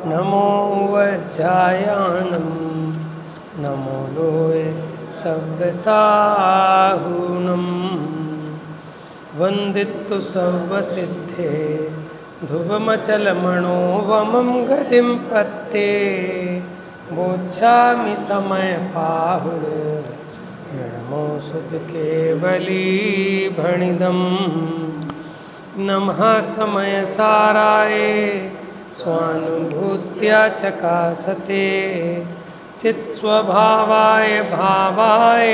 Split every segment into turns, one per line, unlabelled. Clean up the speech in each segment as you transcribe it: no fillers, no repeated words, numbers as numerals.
नमो वज्रायाणं नमो लोय सव्यसाहुनं वन्दितु सर्वसिद्धे ध्रुवमचलमणो वमं गतिं पत्ते मोक्षामि समयपाहुड नमो सुधकेवलीभणिदं नमः समयसाराय स्वानुभूत्या चकासते चित्स्वभावाय भावाय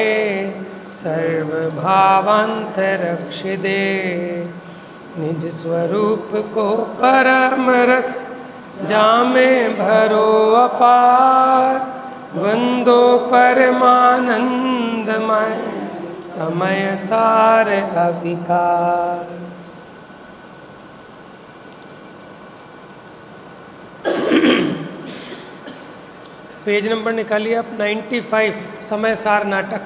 सर्वभावान्तरक्षिदे निज स्वरूप को परम रस जामे भरो अपार वंदो परमानंदमय समय सार अभिकार। पेज नंबर निकालिए आप 95 समय सार नाटक।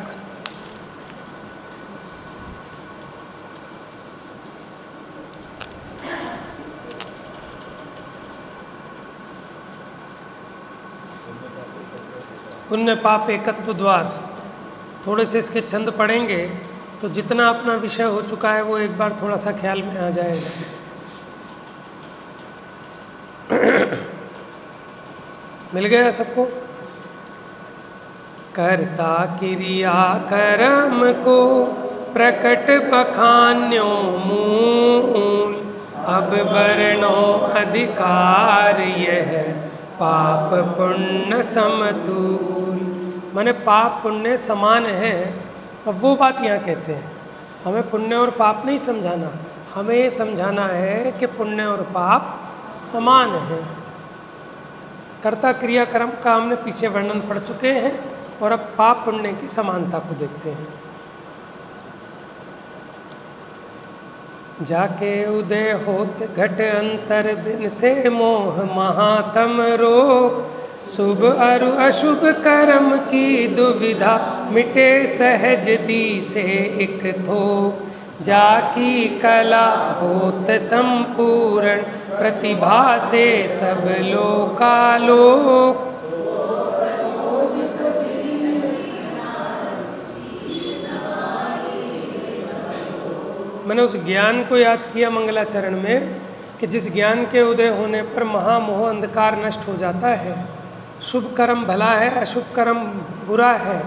पुण्य पाप एकत्व द्वार। थोड़े से इसके छंद पढ़ेंगे तो जितना अपना विषय हो चुका है वो एक बार थोड़ा सा ख्याल में आ जाएगा। मिल गया सबको? कर्ता क्रिया कर्म को प्रकट बखान्यो मूल अब वर्णो अधिकार यह पाप पुण्य समतूल। माने पाप पुण्य समान है। अब वो बात यहाँ कहते हैं, हमें पुण्य और पाप नहीं समझाना, हमें ये समझाना है कि पुण्य और पाप समान है। कर्ता क्रिया कर्म का हमने पीछे वर्णन पढ़ चुके हैं और अब पाप पुण्य की समानता को देखते हैं। जाके उदय होत घट अंतर बिन से मोह महातम रोग शुभ अरु अशुभ कर्म की दुविधा मिटे सहज दी से एक थोक जाकी कला होत संपूर्ण प्रतिभा से सब लोकालोक। मैंने उस ज्ञान को याद किया मंगलाचरण में कि जिस ज्ञान के उदय होने पर महामोह अंधकार नष्ट हो जाता है, शुभ कर्म भला है अशुभ कर्म बुरा है,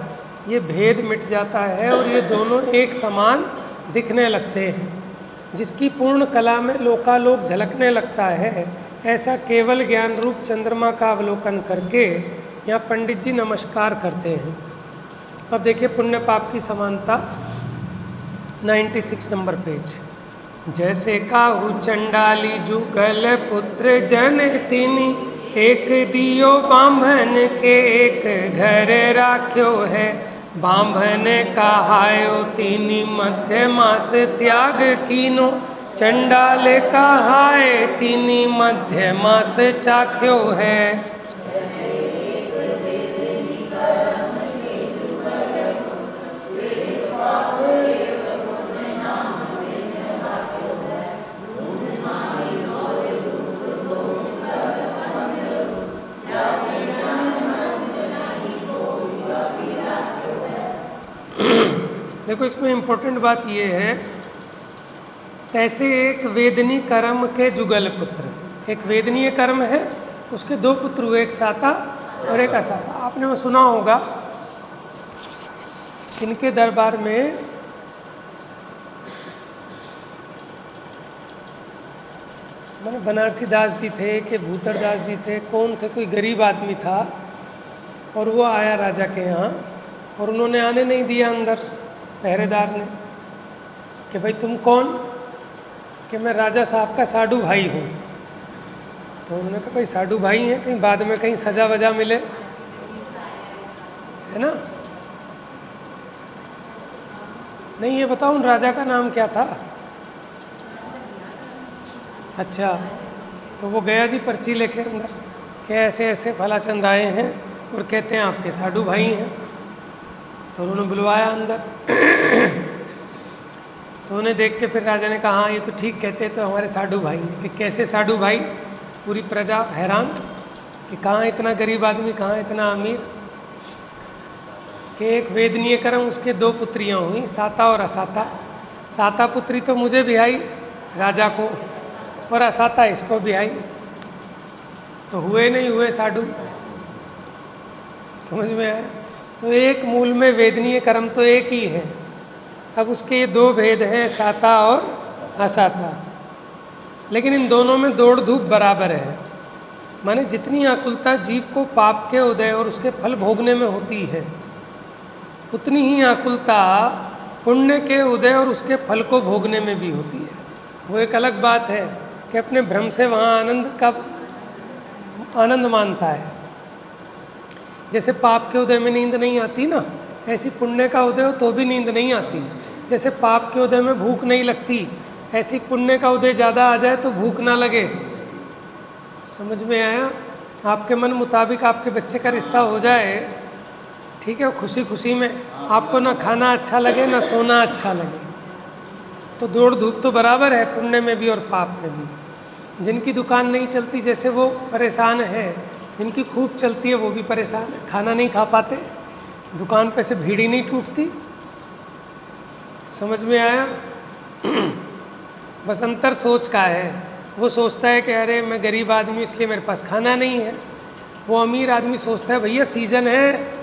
ये भेद मिट जाता है और ये दोनों एक समान दिखने लगते हैं। जिसकी पूर्ण कला में लोकालोक झलकने लगता है, ऐसा केवल ज्ञान रूप चंद्रमा का अवलोकन करके यहाँ पंडित जी नमस्कार करते हैं। अब देखिए पुण्य पाप की समानता 96 नंबर पेज। जैसे काहू चंडाली जुगल पुत्र जन तिनी एक दियो बांभन के एक घर राख्यो है बांभन कहायो तिनी मध्य मास त्याग कीनो चंडाल कहाय तिनी मध्य मास चाख्यो है। देखो इसमें इम्पोर्टेंट बात ये है, तैसे एक वेदनी कर्म के जुगल पुत्र, एक वेदनीय कर्म है उसके दो पुत्र हुए, एक साता और एक असाता। आपने वो सुना होगा, इनके दरबार में मैंने बनारसी दास जी थे कि भूतर दास जी थे, कौन थे, कोई गरीब आदमी था और वो आया राजा के यहाँ और उन्होंने आने नहीं दिया अंदर, पहरेदार ने, कि भाई तुम कौन? कि मैं राजा साहब का साडू भाई हूँ। तो उन्होंने कहा भाई साडू भाई हैं, कहीं बाद में कहीं सजा वजा मिले, है ना? नहीं ये बताओ उन राजा का नाम क्या था? अच्छा, तो वो गया जी पर्ची लेके अंदर कि ऐसे ऐसे फलाचंद आए हैं और कहते हैं आपके साडू भाई हैं। तो उन्होंने बुलवाया अंदर तो उन्हें देख के फिर राजा ने कहा हाँ ये तो ठीक कहते हैं, तो हमारे साडू भाई हैं। कि कैसे साडू भाई? पूरी प्रजा हैरान कि कहाँ इतना गरीब आदमी, कहाँ इतना अमीर। कि एक वेदनीय कर्म, उसके 2 पुत्रियाँ हुई, साता और असाता। साता पुत्री तो मुझे बिहाई राजा को, और असाता इसको बिहाई, तो हुए नहीं हुए साडू। समझ में आया? तो एक मूल में वेदनीय कर्म तो एक ही है। अब उसके 2 भेद हैं, साता और असाता, लेकिन इन दोनों में दौड़ धूप बराबर है। माने जितनी आकुलता जीव को पाप के उदय और उसके फल भोगने में होती है, उतनी ही आकुलता पुण्य के उदय और उसके फल को भोगने में भी होती है। वो एक अलग बात है कि अपने भ्रम से वहाँ आनंद मानता है। जैसे पाप के उदय में नींद नहीं आती ना, ऐसी पुण्य का उदय हो तो भी नींद नहीं आती। जैसे पाप के उदय में भूख नहीं लगती, ऐसी पुण्य का उदय ज़्यादा आ जाए तो भूख ना लगे। समझ में आया? आपके मन मुताबिक आपके बच्चे का रिश्ता हो जाए, ठीक है, खुशी खुशी में आपको ना खाना अच्छा लगे ना सोना अच्छा लगे, तो दौड़ धूप तो बराबर है, पुण्य में भी और पाप में भी। जिनकी दुकान नहीं चलती जैसे वो परेशान है, जिनकी खूब चलती है वो भी परेशान है, खाना नहीं खा पाते, दुकान पे से भीड़ ही नहीं टूटती। समझ में आया? बस अंतर सोच का है। वो सोचता है कि अरे मैं गरीब आदमी इसलिए मेरे पास खाना नहीं है। वो अमीर आदमी सोचता है भैया सीजन है,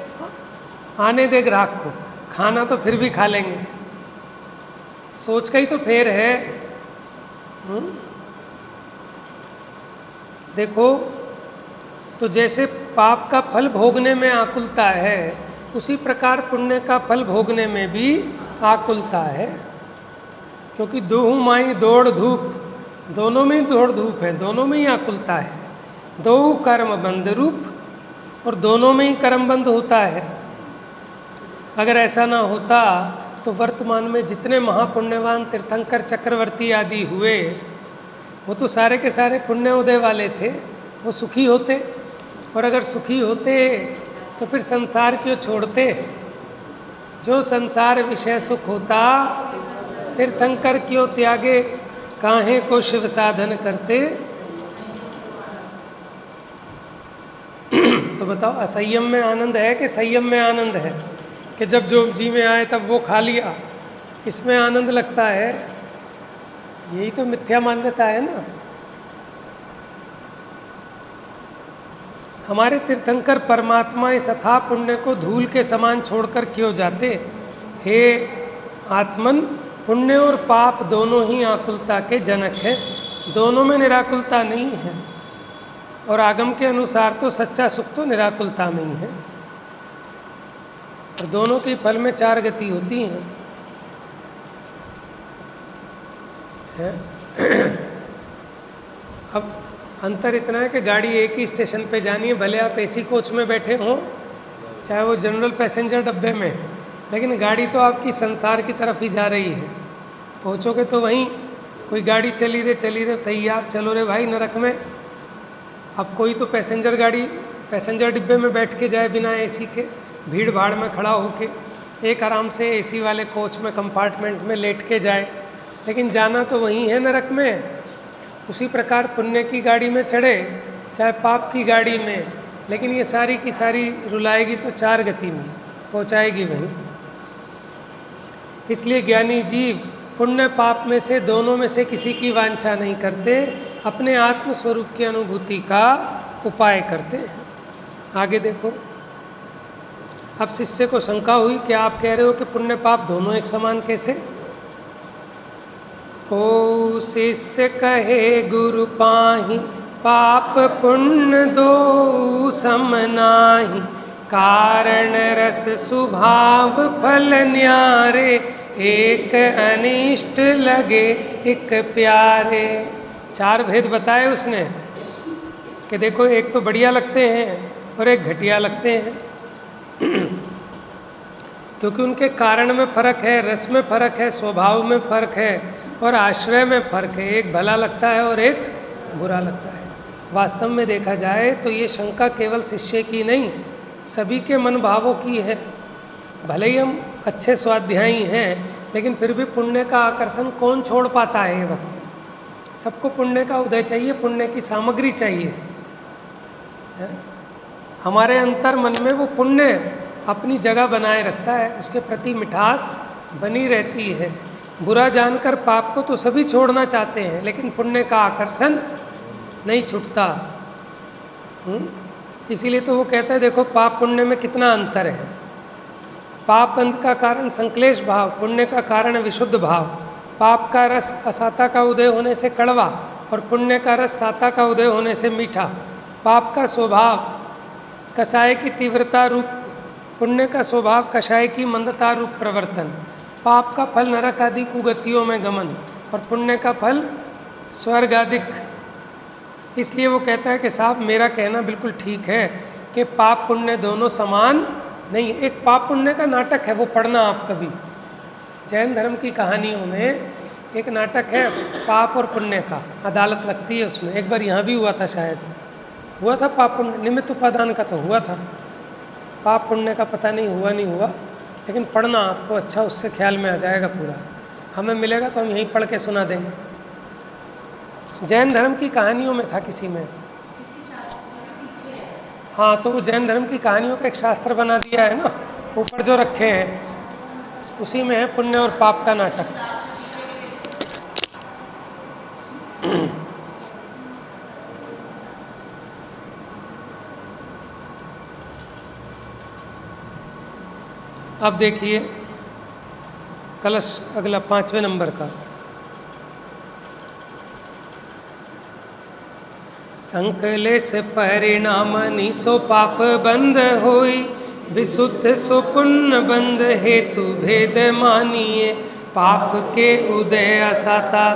आने दे ग्राहक को, खाना तो फिर भी खा लेंगे। सोच का ही तो फेर है। देखो, तो जैसे पाप का फल भोगने में आकुलता है, उसी प्रकार पुण्य का फल भोगने में भी आकुलता है। क्योंकि दोहू माई दौड़ धूप, दोनों में ही दौड़ धूप है, दोनों में ही आकुलता है। दो कर्म बंध रूप, और दोनों में ही कर्म बंध होता है। अगर ऐसा ना होता तो वर्तमान में जितने महापुण्यवान तीर्थंकर चक्रवर्ती आदि हुए, वो तो सारे के सारे पुण्य उदय वाले थे, वो सुखी होते। और अगर सुखी होते तो फिर संसार क्यों छोड़ते? जो संसार विषय सुख होता, तीर्थंकर क्यों त्यागे, काहे को शिव साधन करते? तो बताओ, असंयम में आनंद है कि संयम में आनंद है? कि जब जो जी में आए तब वो खा लिया, इसमें आनंद लगता है? यही तो मिथ्या मान्यता है ना। हमारे तीर्थंकर परमात्मा इस अथाह पुण्य को धूल के समान छोड़कर क्यों जाते? हे आत्मन, पुण्य और पाप दोनों ही आकुलता के जनक हैं, दोनों में निराकुलता नहीं है। और आगम के अनुसार तो सच्चा सुख तो निराकुलता में ही है। और दोनों के फल में 4 गति होती हैं। अब अंतर इतना है कि गाड़ी एक ही स्टेशन पे जानी है, भले आप एसी कोच में बैठे हों चाहे वो जनरल पैसेंजर डब्बे में, लेकिन गाड़ी तो आपकी संसार की तरफ ही जा रही है। पहुँचोगे तो वहीं, कोई गाड़ी चली रहे तैयार, चलो रे भाई नरक में। अब कोई तो पैसेंजर डिब्बे में बैठ के जाए बिना एसी के, भीड़ भाड़ में खड़ा होके, एक आराम से एसी वाले कोच में कंपार्टमेंट में लेट के जाए, लेकिन जाना तो वहीं है नरक में। उसी प्रकार पुण्य की गाड़ी में चढ़े चाहे पाप की गाड़ी में, लेकिन ये सारी की सारी रुलाएगी तो 4 गति में पहुंचाएगी वहीं। इसलिए ज्ञानी जीव पुण्य पाप में से, दोनों में से किसी की वांछा नहीं करते, अपने आत्म स्वरूप की अनुभूति का उपाय करते हैं। आगे देखो, अब शिष्य को शंका हुई, क्या आप कह रहे हो कि पुण्य पाप दोनों एक समान कैसे? को शिष्य कहे गुरु पाहि, पाप पुण्य दो सम नाहि, कारण रस स्वभाव फल न्यारे, एक अनिष्ट लगे एक प्यारे। 4 भेद बताए उसने कि देखो, एक तो बढ़िया लगते हैं और एक घटिया लगते हैं। क्योंकि उनके कारण में फर्क है, रस में फर्क है, स्वभाव में फर्क है और आश्रय में फर्क है। एक भला लगता है और एक बुरा लगता है। वास्तव में देखा जाए तो ये शंका केवल शिष्य की नहीं, सभी के मन भावों की है। भले ही हम अच्छे स्वाध्यायी हैं, लेकिन फिर भी पुण्य का आकर्षण कौन छोड़ पाता है, ये बताओ। सबको पुण्य का उदय चाहिए, पुण्य की सामग्री चाहिए। है? हमारे अंतर मन में वो पुण्य अपनी जगह बनाए रखता है, उसके प्रति मिठास बनी रहती है। बुरा जानकर पाप को तो सभी छोड़ना चाहते हैं, लेकिन पुण्य का आकर्षण नहीं छूटता। इसीलिए तो वो कहता है देखो पाप पुण्य में कितना अंतर है। पाप बंध का कारण संक्लेश भाव, पुण्य का कारण विशुद्ध भाव। पाप का रस असाता का उदय होने से कड़वा और पुण्य का रस साता का उदय होने से मीठा। पाप का स्वभाव कषाय की तीव्रता रूप, पुण्य का स्वभाव कषाय की मंदता रूप प्रवर्तन। पाप का फल नरक आदि कुगतियों में गमन और पुण्य का फल स्वर्ग आदिक। इसलिए वो कहता है कि साहब मेरा कहना बिल्कुल ठीक है कि पाप पुण्य दोनों समान नहीं। एक पाप पुण्य का नाटक है, वो पढ़ना आप कभी। जैन धर्म की कहानियों में एक नाटक है पाप और पुण्य का, अदालत लगती है उसमें। एक बार यहाँ भी हुआ था, शायद हुआ था पाप पुण्य, निमित्त उपादान का तो हुआ था, पाप पुण्य का पता नहीं हुआ नहीं हुआ। लेकिन पढ़ना आपको अच्छा, उससे ख्याल में आ जाएगा पूरा। हमें मिलेगा तो हम यहीं पढ़ के सुना देंगे। जैन धर्म की कहानियों में था किसी में। हाँ, तो वो जैन धर्म की कहानियों का एक शास्त्र बना दिया है ना, ऊपर जो रखे हैं उसी में है पुण्य और पाप का नाटक। अब देखिए कलश अगला 5वें नंबर का। संकलेश परिणाम निसो पाप बंध होई, विशुद्ध सो पुण्य बंध हेतु भेद मानिए। पाप के उदय असाता,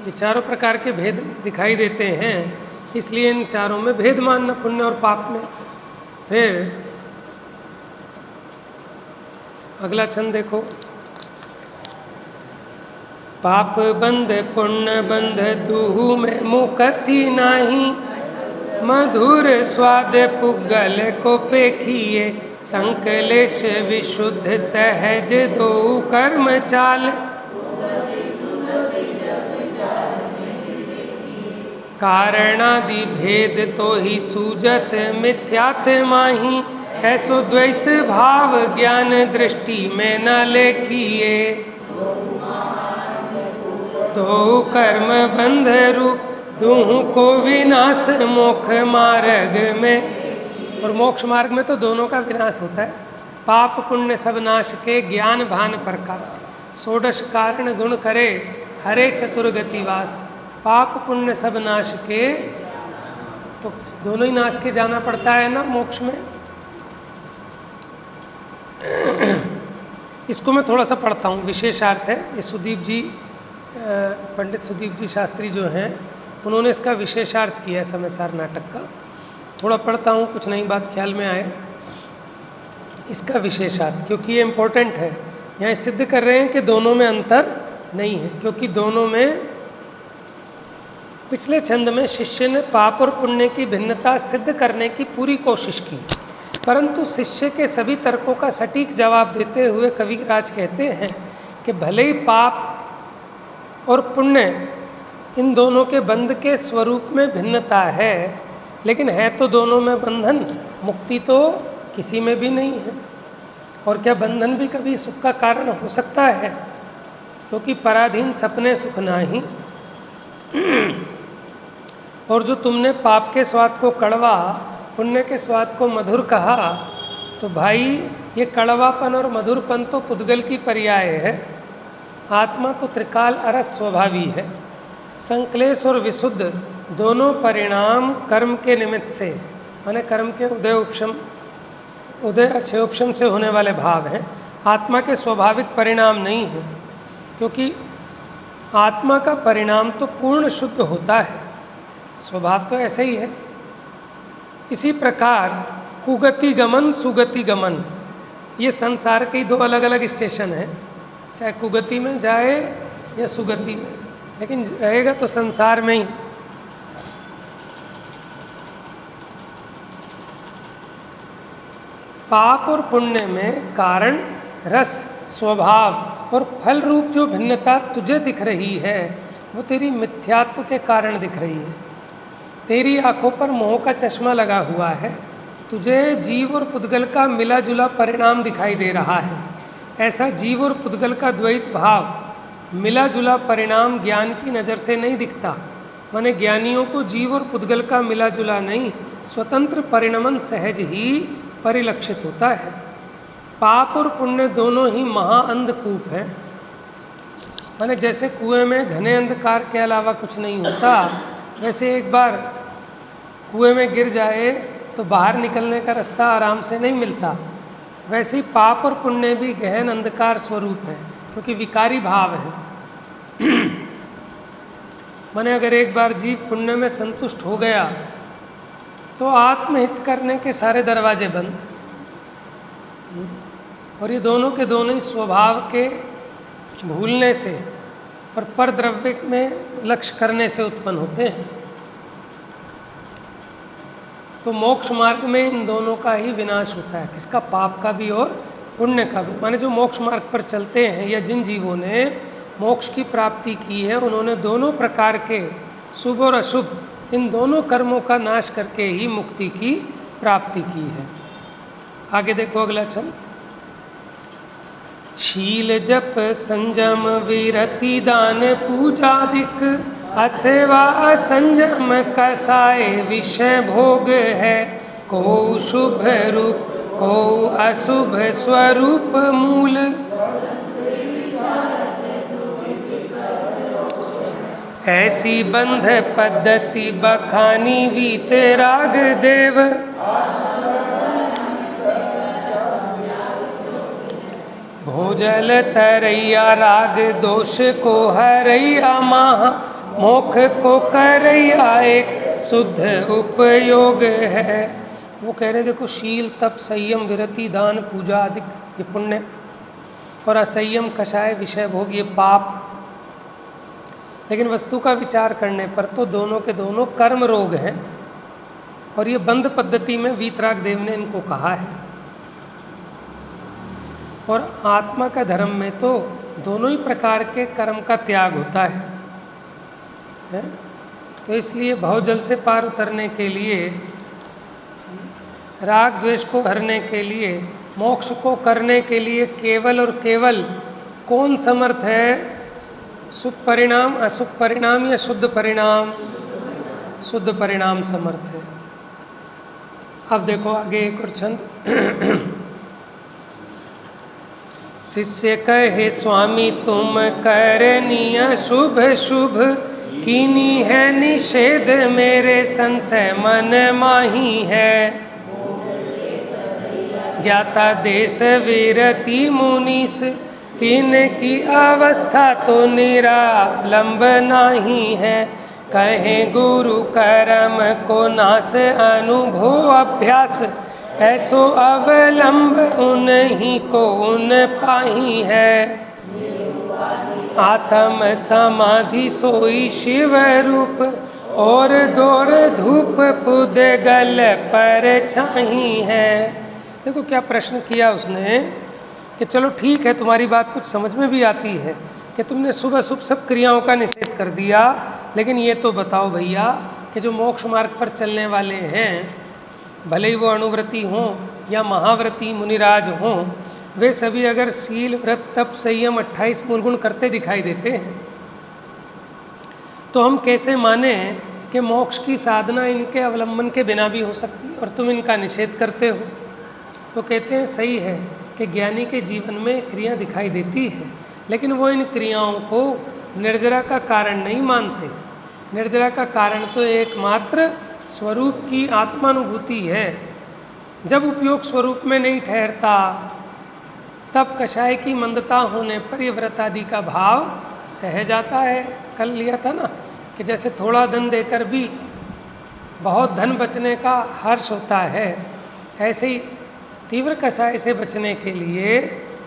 ये चारों प्रकार के भेद दिखाई देते हैं, इसलिए इन चारों में भेद मानना, पुण्य और पाप में। फिर अगला छंद देखो। पाप बंध पुण्य बंध दूहु में मुकति नाही, मधुर स्वाद पुगल को पेखिए। संकलेश विशुद्ध सहज दो कर्म चाल, कारणादि भेद तो ही सूजत मिथ्यात माही। ऐसो द्वैत भाव ज्ञान दृष्टि में न लेखिए। दो कर्म बंध रूप दूह को विनाश मोक्ष मार्ग में। और मोक्ष मार्ग में तो दोनों का विनाश होता है। पाप पुण्य सब नाश के ज्ञान भान प्रकाश, षोडश कारण गुण करे हरे चतुर्गति वास। पाप पुण्य सब नाश के, तो दोनों ही नाश के जाना पड़ता है ना मोक्ष में। इसको मैं थोड़ा सा पढ़ता हूँ, विशेषार्थ है। ये सुदीप जी, पंडित सुदीप जी शास्त्री जो हैं, उन्होंने इसका विशेषार्थ किया है समयसार नाटक का। थोड़ा पढ़ता हूँ, कुछ नई बात ख्याल में आए। इसका विशेषार्थ, क्योंकि ये इम्पोर्टेंट है। यहाँ सिद्ध कर रहे हैं कि दोनों में अंतर नहीं है, क्योंकि दोनों में, पिछले छंद में शिष्य ने पाप और पुण्य की भिन्नता सिद्ध करने की पूरी कोशिश की, परंतु शिष्य के सभी तर्कों का सटीक जवाब देते हुए कविराज कहते हैं कि भले ही पाप और पुण्य इन दोनों के बंध के स्वरूप में भिन्नता है, लेकिन है तो दोनों में बंधन। मुक्ति तो किसी में भी नहीं है। और क्या बंधन भी कभी सुख का कारण हो सकता है? क्योंकि पराधीन सपने सुख नाही। और जो तुमने पाप के स्वाद को कड़वा, पुण्य के स्वाद को मधुर कहा, तो भाई ये कड़वापन और मधुरपन तो पुद्गल की पर्याय है। आत्मा तो त्रिकाल अरस स्वभावी है। संक्लेश और विशुद्ध दोनों परिणाम कर्म के निमित्त से, माने कर्म के उदय उपशम, उदय अच्छेपशम से होने वाले भाव हैं। आत्मा के स्वाभाविक परिणाम नहीं है, क्योंकि आत्मा का परिणाम तो पूर्ण शुद्ध होता है। स्वभाव तो ऐसे ही है। इसी प्रकार कुगति गमन सुगति गमन, ये संसार के दो अलग अलग स्टेशन हैं। चाहे कुगति में जाए या सुगति में, लेकिन रहेगा तो संसार में ही। पाप और पुण्य में कारण, रस, स्वभाव और फल रूप जो भिन्नता तुझे दिख रही है वो तेरी मिथ्यात्व के कारण दिख रही है। तेरी आंखों पर मोह का चश्मा लगा हुआ है, तुझे जीव और पुद्गल का मिला जुला परिणाम दिखाई दे रहा है। ऐसा जीव और पुद्गल का द्वैत भाव, मिला जुला परिणाम ज्ञान की नज़र से नहीं दिखता। माने ज्ञानियों को जीव और पुद्गल का मिला जुला नहीं, स्वतंत्र परिणमन सहज ही परिलक्षित होता है। पाप और पुण्य दोनों ही महाअंधकूप हैं। माने जैसे कुएं में घने अंधकार के अलावा कुछ नहीं होता, वैसे एक बार कुएं में गिर जाए तो बाहर निकलने का रास्ता आराम से नहीं मिलता। वैसे ही पाप और पुण्य भी गहन अंधकार स्वरूप है, क्योंकि विकारी भाव है। माने अगर एक बार जीव पुण्य में संतुष्ट हो गया तो आत्महित करने के सारे दरवाजे बंद। और ये दोनों के दोनों ही स्वभाव के भूलने से और परद्रव्य में लक्ष्य करने से उत्पन्न होते हैं। तो मोक्ष मार्ग में इन दोनों का ही विनाश होता है, किसका? पाप का भी और पुण्य का भी। माने जो मोक्ष मार्ग पर चलते हैं या जिन जीवों ने मोक्ष की प्राप्ति की है, उन्होंने दोनों प्रकार के शुभ और अशुभ इन दोनों कर्मों का नाश करके ही मुक्ति की प्राप्ति की है। आगे देखो अगला छंद। शील जप संयम विरति दान पूजादिक अथवा असंयम कसाय विषय भोग है। को शुभ रूप को अशुभ स्वरूप मूल। ऐसी बंध पद्धति बखानी वीतराग देव। भोजल तरैया राग दोष को हरैया माह। मोख को करैया एक शुद्ध उपयोग है। वो कह रहे देखो, शील तप संयम विरति दान पूजा आदि ये पुण्य, और असंयम कषाय विषय भोग ये पाप। लेकिन वस्तु का विचार करने पर तो दोनों के दोनों कर्म रोग हैं, और ये बंध पद्धति में वीतराग देव ने इनको कहा है। और आत्मा का धर्म में तो दोनों ही प्रकार के कर्म का त्याग होता है। तो इसलिए भवजल से पार उतरने के लिए, राग द्वेष को हरने के लिए, मोक्ष को करने के लिए केवल और केवल कौन समर्थ है? शुभ परिणाम, अशुभ परिणाम या शुद्ध परिणाम? शुद्ध परिणाम समर्थ है। अब देखो आगे एक और छंद। शिष्य कहे स्वामी तुम करनीय शुभ शुभ। कीनी है निषेध मेरे संशय मन माही है। ज्ञाता देश विरति मुनीस। तीन की अवस्था तो निरालंब नहीं है। कहे गुरु कर्म को नाश अनुभव अभ्यास। ऐसो अवलंब उन्हीं को उन पाही है। आत्म समाधि सोई शिव रूप। और दौर धूप पुद्गल पर छाही है। देखो क्या प्रश्न किया उसने कि चलो ठीक है, तुम्हारी बात कुछ समझ में भी आती है कि तुमने शुभ अशुभ सब क्रियाओं का निषेध कर दिया, लेकिन ये तो बताओ भैया कि जो मोक्ष मार्ग पर चलने वाले हैं, भले ही वो अणुव्रती हों या महाव्रती मुनिराज हों, वे सभी अगर शील व्रत तप संयम 28 मूल गुण करते दिखाई देते हैं, तो हम कैसे माने कि मोक्ष की साधना इनके अवलंबन के बिना भी हो सकती और तुम इनका निषेध करते हो? तो कहते हैं सही है कि ज्ञानी के जीवन में क्रिया दिखाई देती है, लेकिन वो इन क्रियाओं को निर्जरा का कारण नहीं मानते। निर्जरा का कारण तो एकमात्र स्वरूप की आत्मानुभूति है। जब उपयोग स्वरूप में नहीं ठहरता, तब कषाय की मंदता होने पर ये व्रत आदि का भाव सह जाता है। कल लिया था ना कि जैसे थोड़ा धन देकर भी बहुत धन बचने का हर्ष होता है, ऐसे ही तीव्र कषाय से बचने के लिए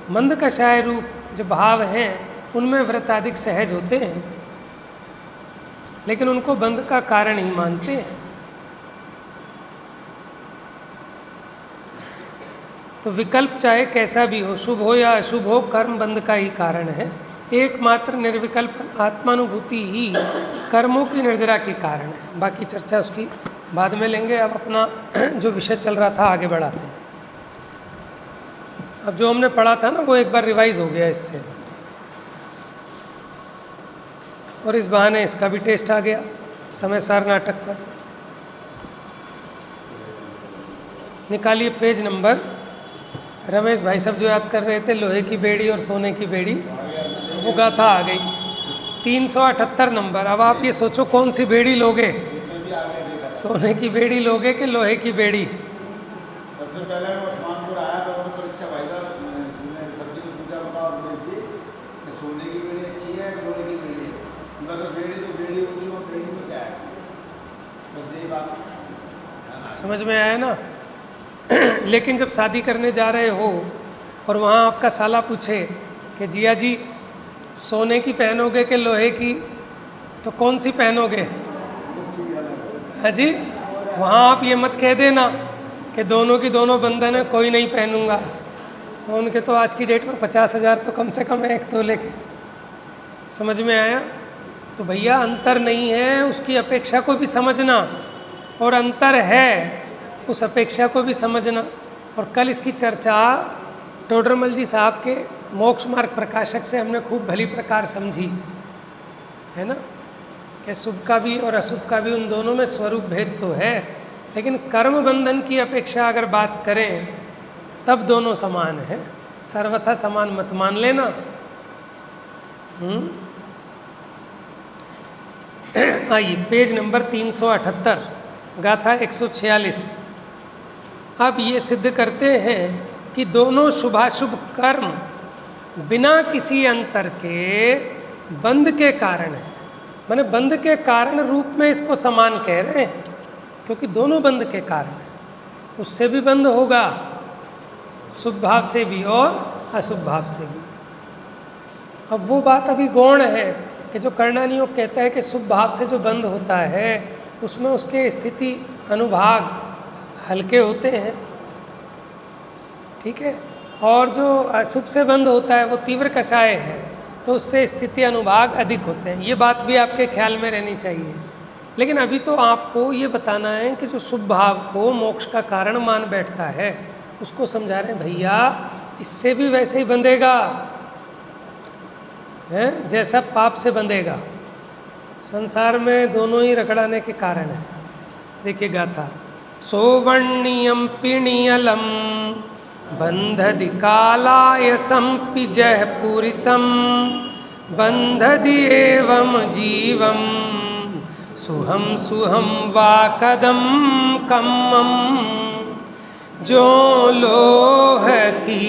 मंद कषाय रूप जो भाव हैं उनमें व्रत अधिक सहज होते हैं, लेकिन उनको बंध का कारण ही मानते हैं। तो विकल्प चाहे कैसा भी हो, शुभ हो या अशुभ हो, कर्म बंध का ही कारण है। एकमात्र निर्विकल्प आत्मानुभूति ही कर्मों की निर्जरा के कारण है। बाकी चर्चा उसकी बाद में लेंगे। अब अपना जो विषय चल रहा था आगे बढ़ाते हैं। अब जो हमने पढ़ा था ना वो एक बार रिवाइज हो गया इससे, और इस बहाने इसका भी टेस्ट आ गया समय सार नाटक का। निकालिए पेज नंबर, रमेश भाई सब जो याद कर रहे थे लोहे की बेड़ी और सोने की बेड़ी, वो गाथा आ गई 378 नंबर। अब आप ये सोचो कौन सी बेड़ी लोगे, सोने की बेड़ी लोगे कि लोहे की बेड़ी?
सबसे पहले वो उस्मानपुर आया तो उन्होंने परीक्षा भाई साहब सब्जी की पूजा बताओ कि सोने की बेड़ी अच्छी है लोहे की बेड़ी है। मतलब बेड़ी तो बेड़ी होगी, वो बेड़ी में क्या है, बस यही बात
समझ में आया ना। लेकिन जब शादी करने जा रहे हो और वहाँ आपका साला पूछे कि जिया जी सोने की पहनोगे कि लोहे की, तो कौन सी पहनोगे? हाँ जी, वहाँ आप ये मत कह देना कि दोनों की दोनों बंधन है कोई नहीं पहनूंगा। तो उनके तो आज की डेट में 50,000 तो कम से कम है एक तोले के। समझ में आया? तो भैया अंतर नहीं है, उसकी अपेक्षा को भी समझना, और अंतर है उस अपेक्षा को भी समझना। और कल इसकी चर्चा टोडरमल जी साहब के मोक्ष मार्ग प्रकाशक से हमने खूब भली प्रकार समझी है ना, कि शुभ का भी और अशुभ का भी उन दोनों में स्वरूप भेद तो है, लेकिन कर्म बंधन की अपेक्षा अगर बात करें तब दोनों समान है। सर्वथा समान मत मान लेना। आइए पेज नंबर 378, गाथा 146। अब ये सिद्ध करते हैं कि दोनों शुभाशुभ कर्म बिना किसी अंतर के बंध के कारण है। माने बंध के कारण रूप में इसको समान कह रहे हैं, क्योंकि दोनों बंध के कारण है। उससे भी बंध होगा, शुभ भाव से भी और अशुभ भाव से भी। अब वो बात अभी गौण है कि जो करणानी योग कहता है कि शुभ भाव से जो बंध होता है उसमें उसके स्थिति अनुभाग हल्के होते हैं, ठीक है, और जो अशुभ से बंध होता है वो तीव्र कषाय है, तो उससे स्थिति अनुभाग अधिक होते हैं। ये बात भी आपके ख्याल में रहनी चाहिए। लेकिन अभी तो आपको ये बताना है कि जो शुभ भाव को मोक्ष का कारण मान बैठता है उसको समझा रहे हैं भैया इससे भी वैसे ही बंधेगा है जैसा पाप से बंधेगा। संसार में दोनों ही रगड़ाने के कारण है। देखिए गाथा, सोवर्णियम पिणियलम बंधदि कालायसम पिजह पुरिसम बंधदि एवं जीवम सुहम सुहम वा कदम कम्मम। जो लोह की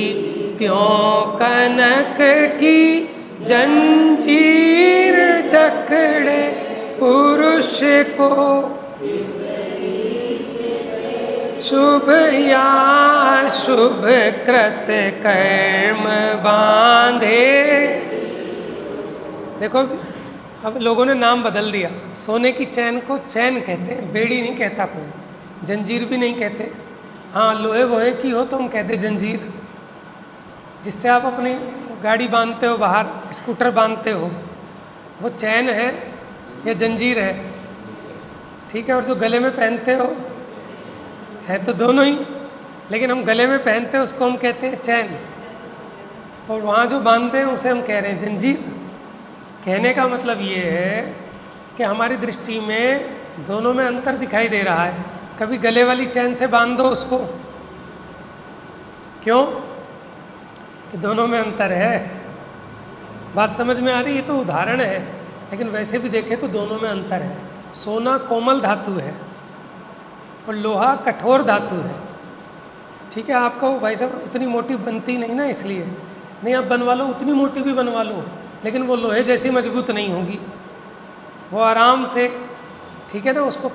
त्यों कनक की जंजीर जकड़े पुरुष को शुभ या शुभ कृत कर्म बांधे। देखो अब लोगों ने नाम बदल दिया। सोने की चैन को चैन कहते हैं, बेड़ी नहीं कहता कोई, जंजीर भी नहीं कहते। हाँ लोहे वोहे की हो तो हम कहते जंजीर, जिससे आप अपनी गाड़ी बांधते हो, बाहर स्कूटर बांधते हो, वो चैन है या जंजीर है, ठीक है। और जो गले में पहनते हो है तो दोनों ही, लेकिन हम गले में पहनते हैं उसको हम कहते हैं चैन, और वहाँ जो बांधते हैं उसे हम कह रहे हैं जंजीर। कहने का मतलब ये है कि हमारी दृष्टि में दोनों में अंतर दिखाई दे रहा है। कभी गले वाली चैन से बांध दो उसको, क्यों कि दोनों में अंतर है। बात समझ में आ रही है? तो उदाहरण है, लेकिन वैसे भी देखें तो दोनों में अंतर है। सोना कोमल धातु है और लोहा कठोर धातु है, ठीक है। आपको भाई साहब उतनी मोटी बनती नहीं ना, इसलिए नहीं, आप बनवा लो उतनी मोटी भी बनवा लो, लेकिन वो लोहे जैसी मजबूत नहीं होगी। वो आराम से, ठीक है ना, उसको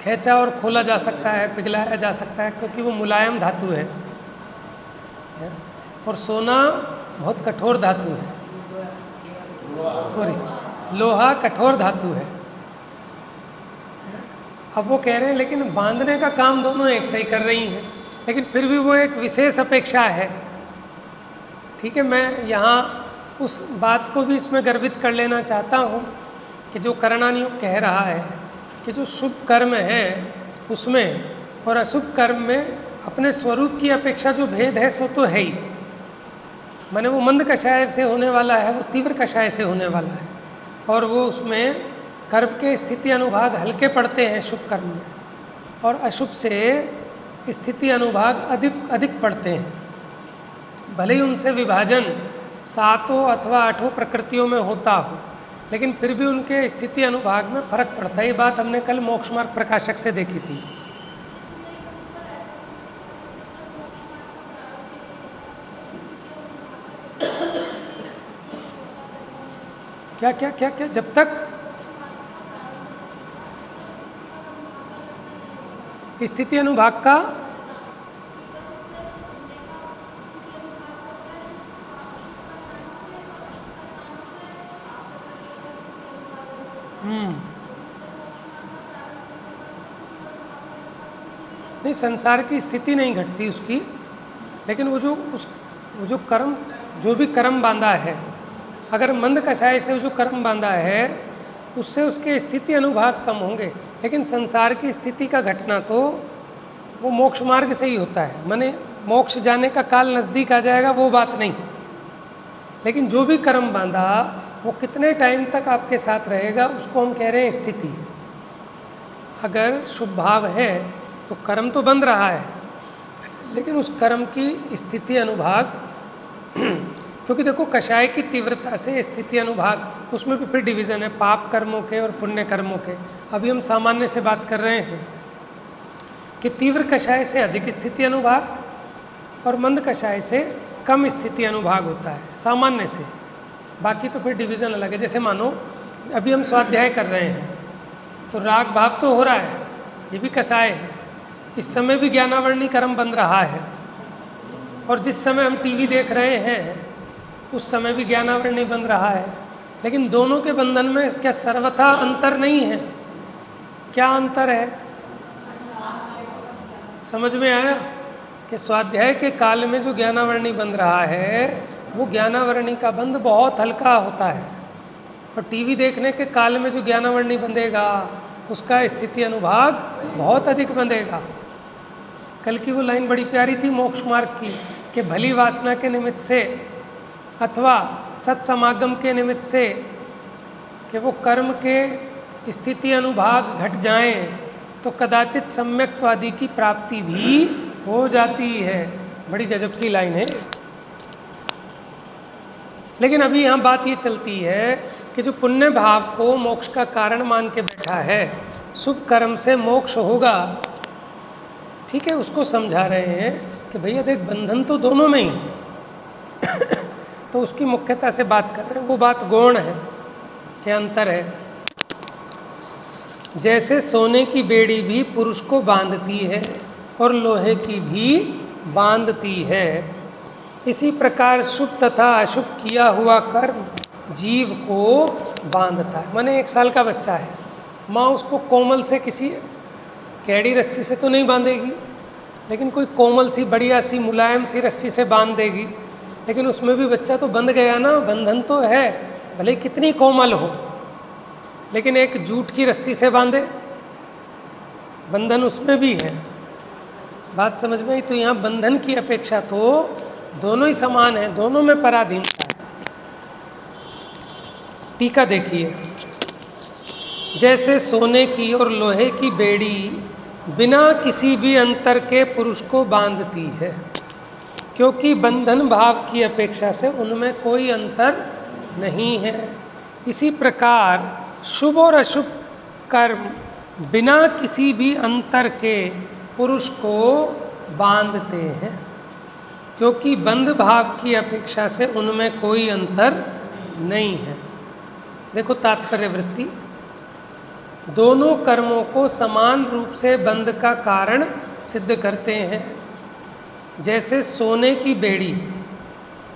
खींचा और खोला जा सकता है, पिघलाया जा सकता है, क्योंकि वो मुलायम धातु है। और सोना बहुत कठोर धातु है, सॉरी, लोहा कठोर धातु है। अब वो कह रहे हैं लेकिन बांधने का काम दोनों एक से ही कर रही हैं, लेकिन फिर भी वो एक विशेष अपेक्षा है। ठीक है, मैं यहाँ उस बात को भी इसमें गर्भित कर लेना चाहता हूँ कि जो करणानियोग कह रहा है कि जो शुभ कर्म है उसमें और अशुभ कर्म में अपने स्वरूप की अपेक्षा जो भेद है सो तो है ही। माने वो मंद कषाय से होने वाला है, वो तीव्र कषाय से होने वाला है, और वो उसमें कर्म के स्थिति अनुभाग हल्के पड़ते हैं शुभ कर्म में, और अशुभ से स्थिति अनुभाग अधिक पड़ते हैं। भले ही उनसे विभाजन 7 अथवा 8 प्रकृतियों में होता हो, लेकिन फिर भी उनके स्थिति अनुभाग में फर्क पड़ता है। ये बात हमने कल मोक्ष मार्ग प्रकाशक से देखी थी। क्या क्या क्या क्या जब तक स्थिति अनुभाग का नहीं, संसार की स्थिति नहीं घटती उसकी, लेकिन वो जो कर्म, जो भी कर्म बांधा है, अगर मंद कषाय से जो कर्म बांधा है उससे उसके स्थिति अनुभाग कम होंगे, लेकिन संसार की स्थिति का घटना तो वो मोक्ष मार्ग से ही होता है। माने मोक्ष जाने का काल नज़दीक आ जाएगा वो बात नहीं, लेकिन जो भी कर्म बांधा वो कितने टाइम तक आपके साथ रहेगा उसको हम कह रहे हैं स्थिति। अगर शुभ भाव है तो कर्म तो बंध रहा है, लेकिन उस कर्म की स्थिति अनुभाग क्योंकि देखो कषाय की तीव्रता से स्थिति अनुभाग उसमें भी फिर डिवीज़न है पाप कर्मों के और पुण्य कर्मों के। अभी हम सामान्य से बात कर रहे हैं कि तीव्र कषाय से अधिक स्थिति अनुभाग और मंद कषाय से कम स्थिति अनुभाग होता है सामान्य से। बाकी तो फिर डिवीज़न अलग है। जैसे मानो अभी हम स्वाध्याय कर रहे हैं तो राग भाव तो हो रहा है, ये भी कषाय है। इस समय भी ज्ञानावर्णी कर्म बन रहा है, और जिस समय हम टीवी देख रहे हैं उस समय भी ज्ञानावर्णी बन रहा है, लेकिन दोनों के बंधन में क्या सर्वथा अंतर नहीं है? क्या अंतर है? समझ में आया कि स्वाध्याय के काल में जो ज्ञानावर्णी बन रहा है वो ज्ञानावर्णी का बंध बहुत हल्का होता है, और टीवी देखने के काल में जो ज्ञानावर्णी बंधेगा उसका स्थिति अनुभाग बहुत अधिक बंधेगा। कल की वो लाइन बड़ी प्यारी थी मोक्ष मार्ग की कि भली वासना के निमित्त से अथवा सत्समागम के निमित्त से कि वो कर्म के स्थिति अनुभाग घट जाएं तो कदाचित सम्यक्त्वादि की प्राप्ति भी हो जाती है। बड़ी गजब की लाइन है। लेकिन अभी यहाँ बात ये चलती है कि जो पुण्य भाव को मोक्ष का कारण मान के बैठा है, शुभ कर्म से मोक्ष होगा, ठीक है, उसको समझा रहे हैं कि भैया देख बंधन तो दोनों में ही तो उसकी मुख्यता से बात कर रहे हैं। वो बात गौण है कि अंतर है। जैसे सोने की बेड़ी भी पुरुष को बांधती है और लोहे की भी बांधती है, इसी प्रकार शुभ तथा अशुभ किया हुआ कर्म जीव को बांधता है। माने 1 साल का बच्चा है, माँ उसको कोमल से किसी कैड़ी रस्सी से तो नहीं बांधेगी, लेकिन कोई कोमल सी बढ़िया सी मुलायम सी रस्सी से बांध देगी, लेकिन उसमें भी बच्चा तो बंध गया ना। बंधन तो है, भले कितनी कोमल हो, लेकिन एक जूट की रस्सी से बांधे, बंधन उसमें भी है। बात समझ में आई? तो यहाँ बंधन की अपेक्षा तो दोनों ही समान है, दोनों में पराधीनता है। टीका देखिए, जैसे सोने की और लोहे की बेड़ी बिना किसी भी अंतर के पुरुष को बांधती है, क्योंकि बंधन भाव की अपेक्षा से उनमें कोई अंतर नहीं है। इसी प्रकार शुभ और अशुभ कर्म बिना किसी भी अंतर के पुरुष को बांधते हैं, क्योंकि बंध भाव की अपेक्षा से उनमें कोई अंतर नहीं है। देखो तात्पर्य वृत्ति, दोनों कर्मों को समान रूप से बंध का कारण सिद्ध करते हैं। जैसे सोने की बेड़ी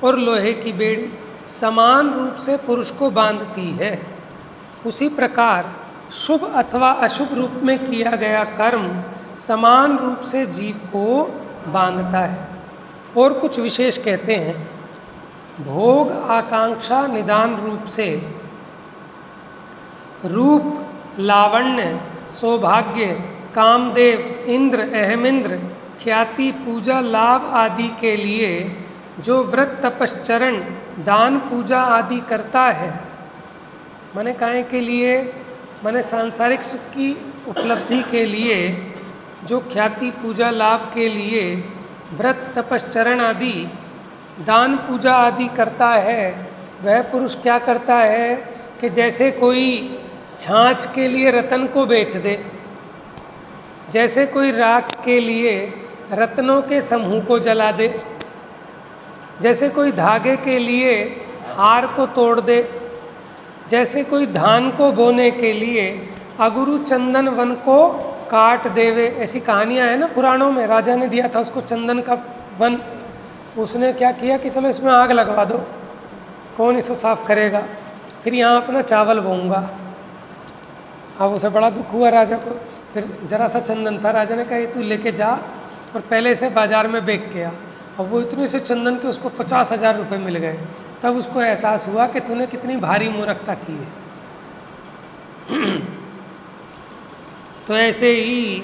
और लोहे की बेड़ी समान रूप से पुरुष को बांधती है, उसी प्रकार शुभ अथवा अशुभ रूप में किया गया कर्म समान रूप से जीव को बांधता है। और कुछ विशेष कहते हैं, भोग आकांक्षा निदान रूप से रूप, लावण्य, सौभाग्य, कामदेव, इंद्र, अहमिंद्र, ख्याति, पूजा, लाभ आदि के लिए जो व्रत तपश्चरण दान पूजा आदि करता है, माने काहे के लिए, माने सांसारिक सुख की उपलब्धि के लिए जो ख्याति, पूजा, लाभ के लिए व्रत तपश्चरण आदि दान पूजा आदि करता है, वह पुरुष क्या करता है कि जैसे कोई छाछ के लिए रतन को बेच दे, जैसे कोई राख के लिए रत्नों के समूह को जला दे, जैसे कोई धागे के लिए हार को तोड़ दे, जैसे कोई धान को बोने के लिए अगुरु चंदन वन को काट देवे। ऐसी कहानियाँ हैं ना पुराणों में, राजा ने दिया था उसको चंदन का वन, उसने क्या किया कि चलो इसमें आग लगवा दो, कौन इसको साफ करेगा, फिर यहाँ अपना चावल बोऊंगा। अब उसे बड़ा दुख हुआ राजा को, फिर जरा सा चंदन था, राजा ने कहा ये तू लेके जा और पहले से बाजार में बेच के आ। अब वो इतने से चंदन के उसको 50,000 रुपये मिल गए। तब उसको एहसास हुआ कि तूने कितनी भारी मूर्खता की है। तो ऐसे ही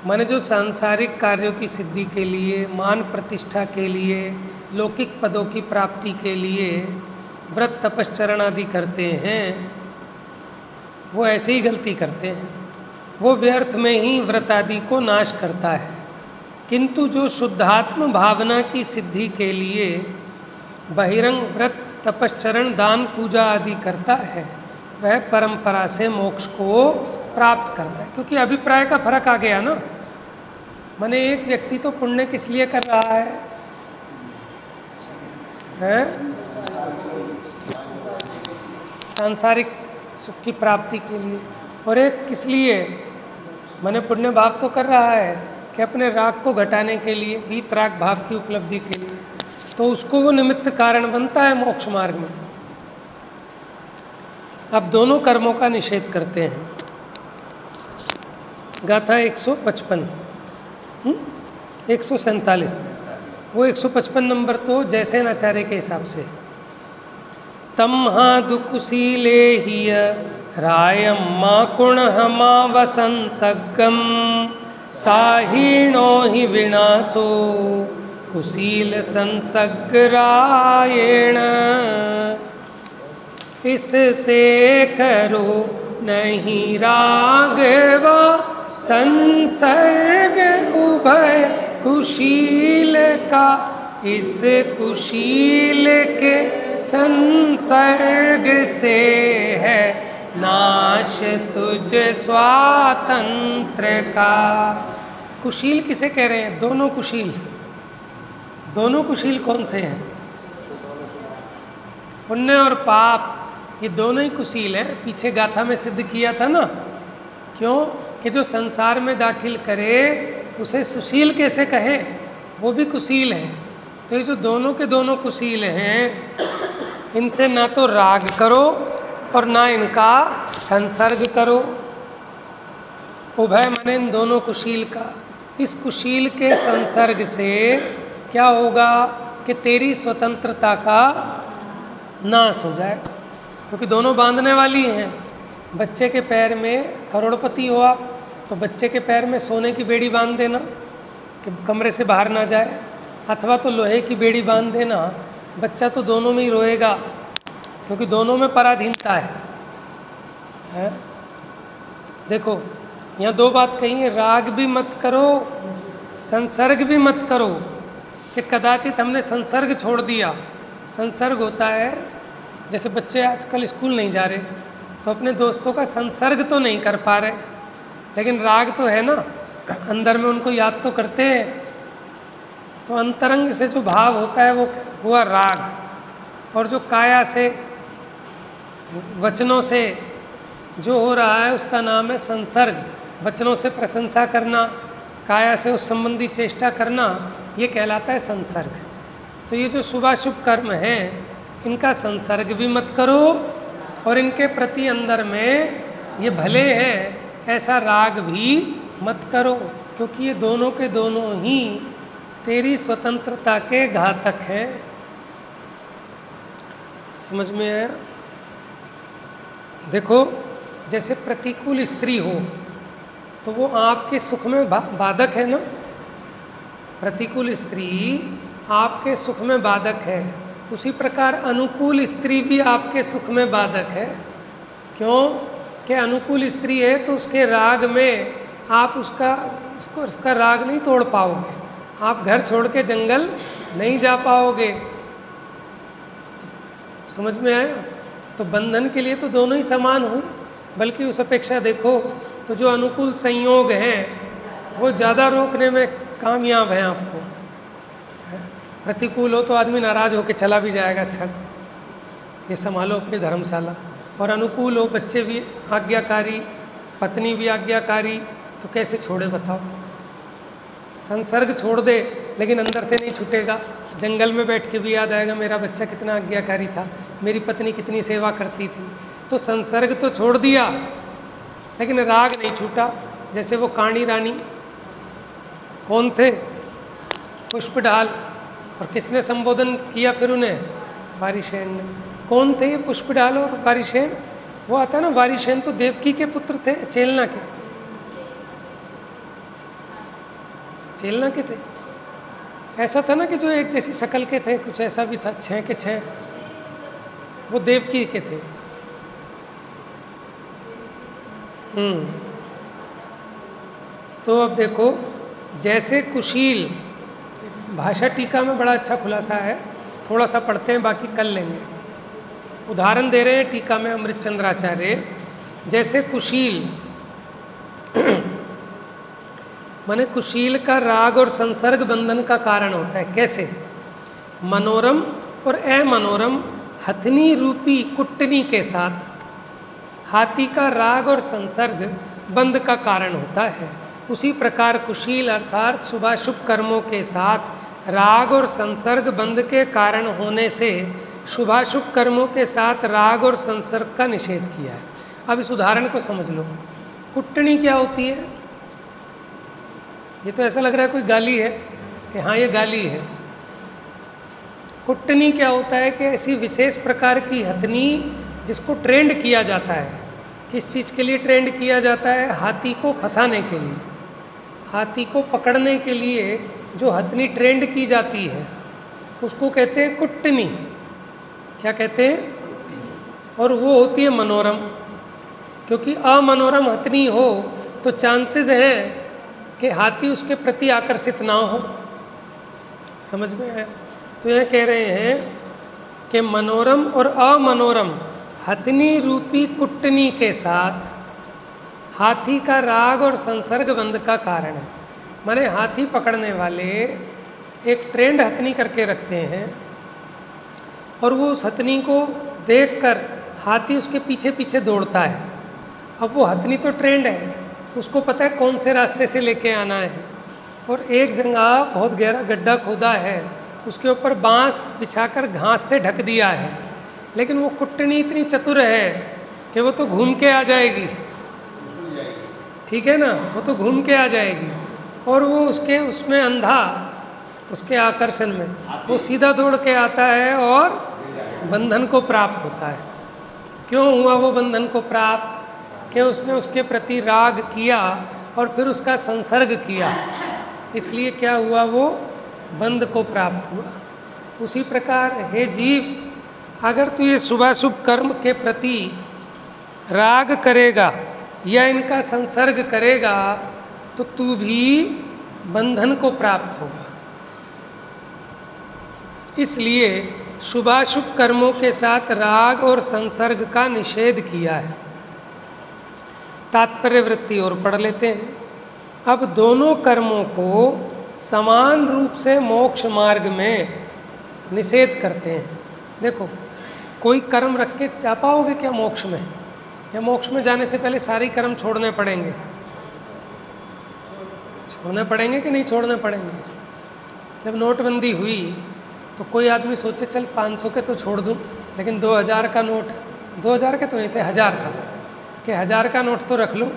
माने जो सांसारिक कार्यों की सिद्धि के लिए, मान प्रतिष्ठा के लिए, लौकिक पदों की प्राप्ति के लिए व्रत तपश्चरण आदि करते हैं, वो ऐसे ही गलती करते हैं, वो व्यर्थ में ही व्रत आदि को नाश करता है। किंतु जो शुद्धात्म भावना की सिद्धि के लिए बहिरंग व्रत तपश्चरण दान पूजा आदि करता है, वह परंपरा से मोक्ष को प्राप्त करता है। क्योंकि अभिप्राय का फर्क आ गया ना, माने एक व्यक्ति तो पुण्य किस लिए कर रहा है? सांसारिक सुख की प्राप्ति के लिए, और एक किस लिए, माने पुण्य भाव तो कर रहा है कि अपने राग को घटाने के लिए, वीतराग भाव की उपलब्धि के लिए, तो उसको वो निमित्त कारण बनता है मोक्ष मार्ग में। अब दोनों कर्मों का निषेध करते हैं। गाथा 155, 147, वो 155 नंबर तो जैसे आचार्य के हिसाब से। तम्हा दुकुशीले हिय रायम मा कुण हमा वसन सग्गम साहीणो हि विनाशो कुशील संसग्रायेण। इससे करो नहीं रागवा संसर्ग उभय कुशील का, इस कुशील के संसर्ग से है नाश तुझ स्वातंत्र का। कुशील किसे कह रहे हैं? दोनों कुशील। दोनों कुशील कौन से हैं? पुण्य और पाप, ये दोनों ही कुशील हैं। पीछे गाथा में सिद्ध किया था ना, क्यों कि जो संसार में दाखिल करे उसे सुशील कैसे कहें, वो भी कुशील है। तो ये जो दोनों के दोनों कुशील हैं, इनसे ना तो राग करो और ना इनका संसर्ग करो। उभय माने इन दोनों कुशील का। इस कुशील के संसर्ग से क्या होगा कि तेरी स्वतंत्रता का नाश हो जाए, क्योंकि दोनों बांधने वाली हैं। बच्चे के पैर में, करोड़पति हो आप तो बच्चे के पैर में सोने की बेड़ी बांध देना कि कमरे से बाहर ना जाए, अथवा तो लोहे की बेड़ी बांध देना। बच्चा तो दोनों में ही रोएगा, क्योंकि दोनों में पराधीनता है? देखो यहाँ दो बात कही है, राग भी मत करो, संसर्ग भी मत करो। कि कदाचित हमने संसर्ग छोड़ दिया। संसर्ग होता है जैसे बच्चे आजकल स्कूल नहीं जा रहे तो अपने दोस्तों का संसर्ग तो नहीं कर पा रहे, लेकिन राग तो है ना, अंदर में उनको याद तो करते हैं। तो अंतरंग से जो भाव होता है वो हुआ राग, और जो काया से, वचनों से जो हो रहा है उसका नाम है संसर्ग। वचनों से प्रशंसा करना, काया से उस संबंधी चेष्टा करना, ये कहलाता है संसर्ग। तो ये जो शुभाशुभ कर्म हैं इनका संसर्ग भी मत करो और इनके प्रति अंदर में ये भले हैं ऐसा राग भी मत करो, क्योंकि ये दोनों के दोनों ही तेरी स्वतंत्रता के घातक हैं। समझ में आया? देखो, जैसे प्रतिकूल स्त्री हो तो वो आपके सुख में बाधक है ना। प्रतिकूल स्त्री आपके सुख में बाधक है, उसी प्रकार अनुकूल स्त्री भी आपके सुख में बाधक है। क्यों? कि अनुकूल स्त्री है तो उसके राग में आप उसका राग नहीं तोड़ पाओगे, आप घर छोड़ के जंगल नहीं जा पाओगे। समझ में आया? तो बंधन के लिए तो दोनों ही समान हुए, बल्कि उस अपेक्षा देखो तो जो अनुकूल संयोग हैं वो ज़्यादा रोकने में कामयाब हैं आपको। प्रतिकूल हो तो आदमी नाराज़ होकर चला भी जाएगा, अच्छा ये संभालो अपनी धर्मशाला, और अनुकूल हो बच्चे भी आज्ञाकारी, पत्नी भी आज्ञाकारी, तो कैसे छोड़े बताओ? संसर्ग छोड़ दे लेकिन अंदर से नहीं छूटेगा। जंगल में बैठ के भी याद आएगा मेरा बच्चा कितना आज्ञाकारी था, मेरी पत्नी कितनी सेवा करती थी। तो संसर्ग तो छोड़ दिया लेकिन राग नहीं छूटा। जैसे वो काणी रानी कौन थे? पुष्पडाल। और किसने संबोधन किया फिर उन्हें? वारिशेन ने। कौन थे ये पुष्पडाल और वारिशेन? वो आता ना, वारिशेन तो देवकी के पुत्र थे, चेलना के। चेलना के थे। ऐसा था ना कि जो एक जैसी शक्ल के थे, कुछ ऐसा भी था, 6 के 6 वो देवकी के थे। तो अब देखो, जैसे कुशील, भाषा टीका में बड़ा अच्छा खुलासा है, थोड़ा सा पढ़ते हैं बाकी कल लेंगे। उदाहरण दे रहे हैं टीका में अमृत चंद्राचार्य, जैसे कुशील माने कुशील का राग और संसर्ग बंधन का कारण होता है। कैसे? मनोरम और अमनोरम हथनी रूपी कुटनी के साथ हाथी का राग और संसर्ग बंध का कारण होता है। उसी प्रकार कुशील अर्थात शुभाशुभ कर्मों के साथ राग और संसर्ग बंध के कारण होने से शुभाशुभ कर्मों के साथ राग और संसर्ग का निषेध किया है। अब इस उदाहरण को समझ लो। कुटनी क्या होती है? ये तो ऐसा लग रहा है कोई गाली है कि हाँ ये गाली है। कुटनी क्या होता है कि ऐसी विशेष प्रकार की हथनी जिसको ट्रेंड किया जाता है। किस चीज़ के लिए ट्रेंड किया जाता है? हाथी को फंसाने के लिए, हाथी को पकड़ने के लिए जो हथनी ट्रेंड की जाती है उसको कहते हैं कुटनी। क्या कहते हैं? और वो होती है मनोरम, क्योंकि अमनोरम हथनी हो तो चांसेस हैं कि हाथी उसके प्रति आकर्षित ना हो। समझ में है? तो यह कह रहे हैं कि मनोरम और अमनोरम हथनी रूपी कुटनी के साथ हाथी का राग और संसर्ग बंध का कारण है। माने हाथी पकड़ने वाले एक ट्रेंड हथनी करके रखते हैं और वो उस हथनी को देखकर हाथी उसके पीछे पीछे दौड़ता है। अब वो हथनी तो ट्रेंड है, उसको पता है कौन से रास्ते से लेके आना है, और एक जगह बहुत गहरा गड्ढा खोदा है, उसके ऊपर बांस बिछाकर घास से ढक दिया है। लेकिन वो कुटनी इतनी चतुर है कि वो तो घूम के आ जाएगी, ठीक है ना, वो तो घूम के आ जाएगी और वो उसके उसमें अंधा, उसके आकर्षण में वो सीधा दौड़ के आता है और बंधन को प्राप्त होता है। क्यों हुआ वो बंधन को प्राप्त? कि उसने उसके प्रति राग किया और फिर उसका संसर्ग किया, इसलिए क्या हुआ? वो बंध को प्राप्त हुआ। उसी प्रकार हे जीव, अगर तू ये शुभाशुभ कर्म के प्रति राग करेगा या इनका संसर्ग करेगा तो तू भी बंधन को प्राप्त होगा। इसलिए शुभाशुभ कर्मों के साथ राग और संसर्ग का निषेध किया है। तात्पर्य वृत्ति और पढ़ लेते हैं। अब दोनों कर्मों को समान रूप से मोक्ष मार्ग में निषेध करते हैं। देखो, कोई कर्म रख के जा पाओगे क्या मोक्ष में? या मोक्ष में जाने से पहले सारे कर्म छोड़ने पड़ेंगे? छोड़ने पड़ेंगे कि नहीं छोड़ने पड़ेंगे? जब नोटबंदी हुई तो कोई आदमी सोचे चल 500 के तो छोड़ दूँ, लेकिन 2000 का नोट, 2000 के तो नहीं थे, 1000 का, कि 1000 का नोट तो रख लूँ,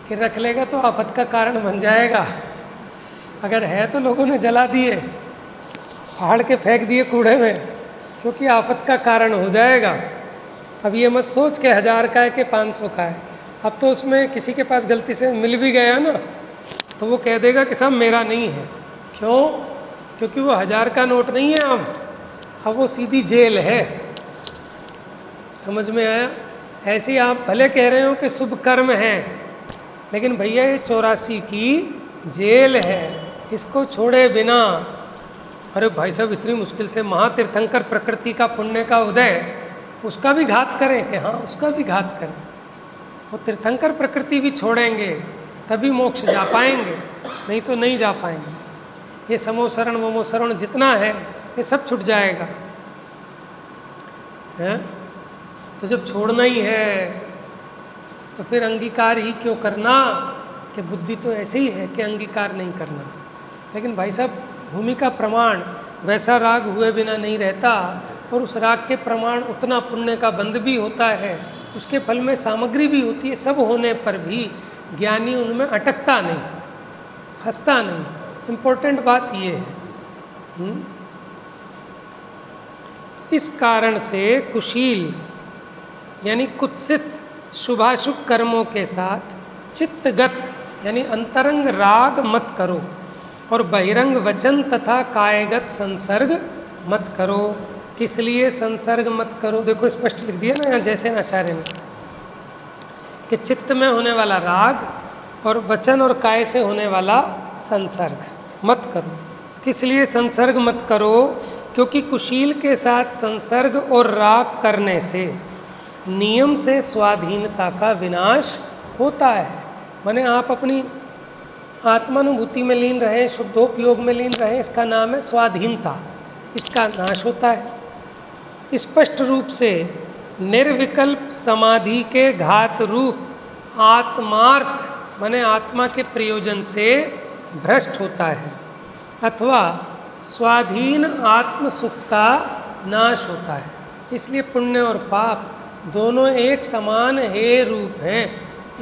कि रख लेगा तो आफत का कारण बन जाएगा। अगर है तो लोगों ने जला दिए, फाड़ के फेंक दिए कूड़े में, क्योंकि आफत का कारण हो जाएगा। अब ये मत सोच के 1000 का है कि 500 का है। अब तो उसमें किसी के पास गलती से मिल भी गया ना, तो वो कह देगा कि सब मेरा नहीं है। क्यों? क्योंकि वो 1000 का नोट नहीं है, अब वो सीधी जेल है। समझ में आया? ऐसे ही आप भले कह रहे हो कि शुभ कर्म है, लेकिन भैया ये 84 की जेल है, इसको छोड़े बिना। अरे भाई साहब, इतनी मुश्किल से महातीर्थंकर प्रकृति का पुण्य का उदय, उसका भी घात करें कि हाँ, उसका भी घात करें। वो तीर्थंकर प्रकृति भी छोड़ेंगे तभी मोक्ष जा पाएंगे, नहीं तो नहीं जा पाएंगे। ये समोसरण वमोसरण जितना है ये सब छूट जाएगा, हैं? तो जब छोड़ना ही है तो फिर अंगीकार ही क्यों करना, कि बुद्धि तो ऐसे ही है कि अंगीकार नहीं करना। लेकिन भाई साहब, भूमि का प्रमाण वैसा राग हुए बिना नहीं रहता, और उस राग के प्रमाण उतना पुण्य का बंध भी होता है, उसके फल में सामग्री भी होती है। सब होने पर भी ज्ञानी उनमें अटकता नहीं, फंसता नहीं। इम्पोर्टेंट बात ये है। इस कारण से कुशील यानी कुत्सित शुभाशुभ कर्मों के साथ चित्तगत यानी अंतरंग राग मत करो, और बहिरंग वचन तथा कायगत संसर्ग मत करो। किस लिए संसर्ग मत करो? देखो स्पष्ट लिख दिया ना यहाँ जैसे आचार्य ने, कि चित्त में होने वाला राग और वचन और काय से होने वाला संसर्ग मत करो। किस लिए संसर्ग मत करो? क्योंकि कुशील के साथ संसर्ग और राग करने से नियम से स्वाधीनता का विनाश होता है। माने आप अपनी आत्मानुभूति में लीन रहें, शुद्धोपयोग में लीन रहें, इसका नाम है स्वाधीनता, इसका नाश होता है। स्पष्ट रूप से निर्विकल्प समाधि के घात रूप आत्मार्थ माने आत्मा के प्रयोजन से भ्रष्ट होता है, अथवा स्वाधीन आत्म सुख का नाश होता है। इसलिए पुण्य और पाप दोनों एक समान हे रूप हैं,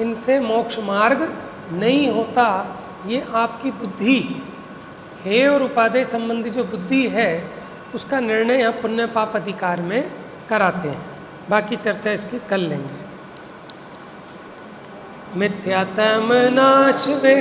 इनसे मोक्ष मार्ग नहीं होता। ये आपकी बुद्धि हे और उपादेय संबंधी जो बुद्धि है उसका निर्णय यहाँ पुण्य पाप अधिकार में कराते हैं। बाकी चर्चा इसकी कर लेंगे। मिथ्यात्म नाश वे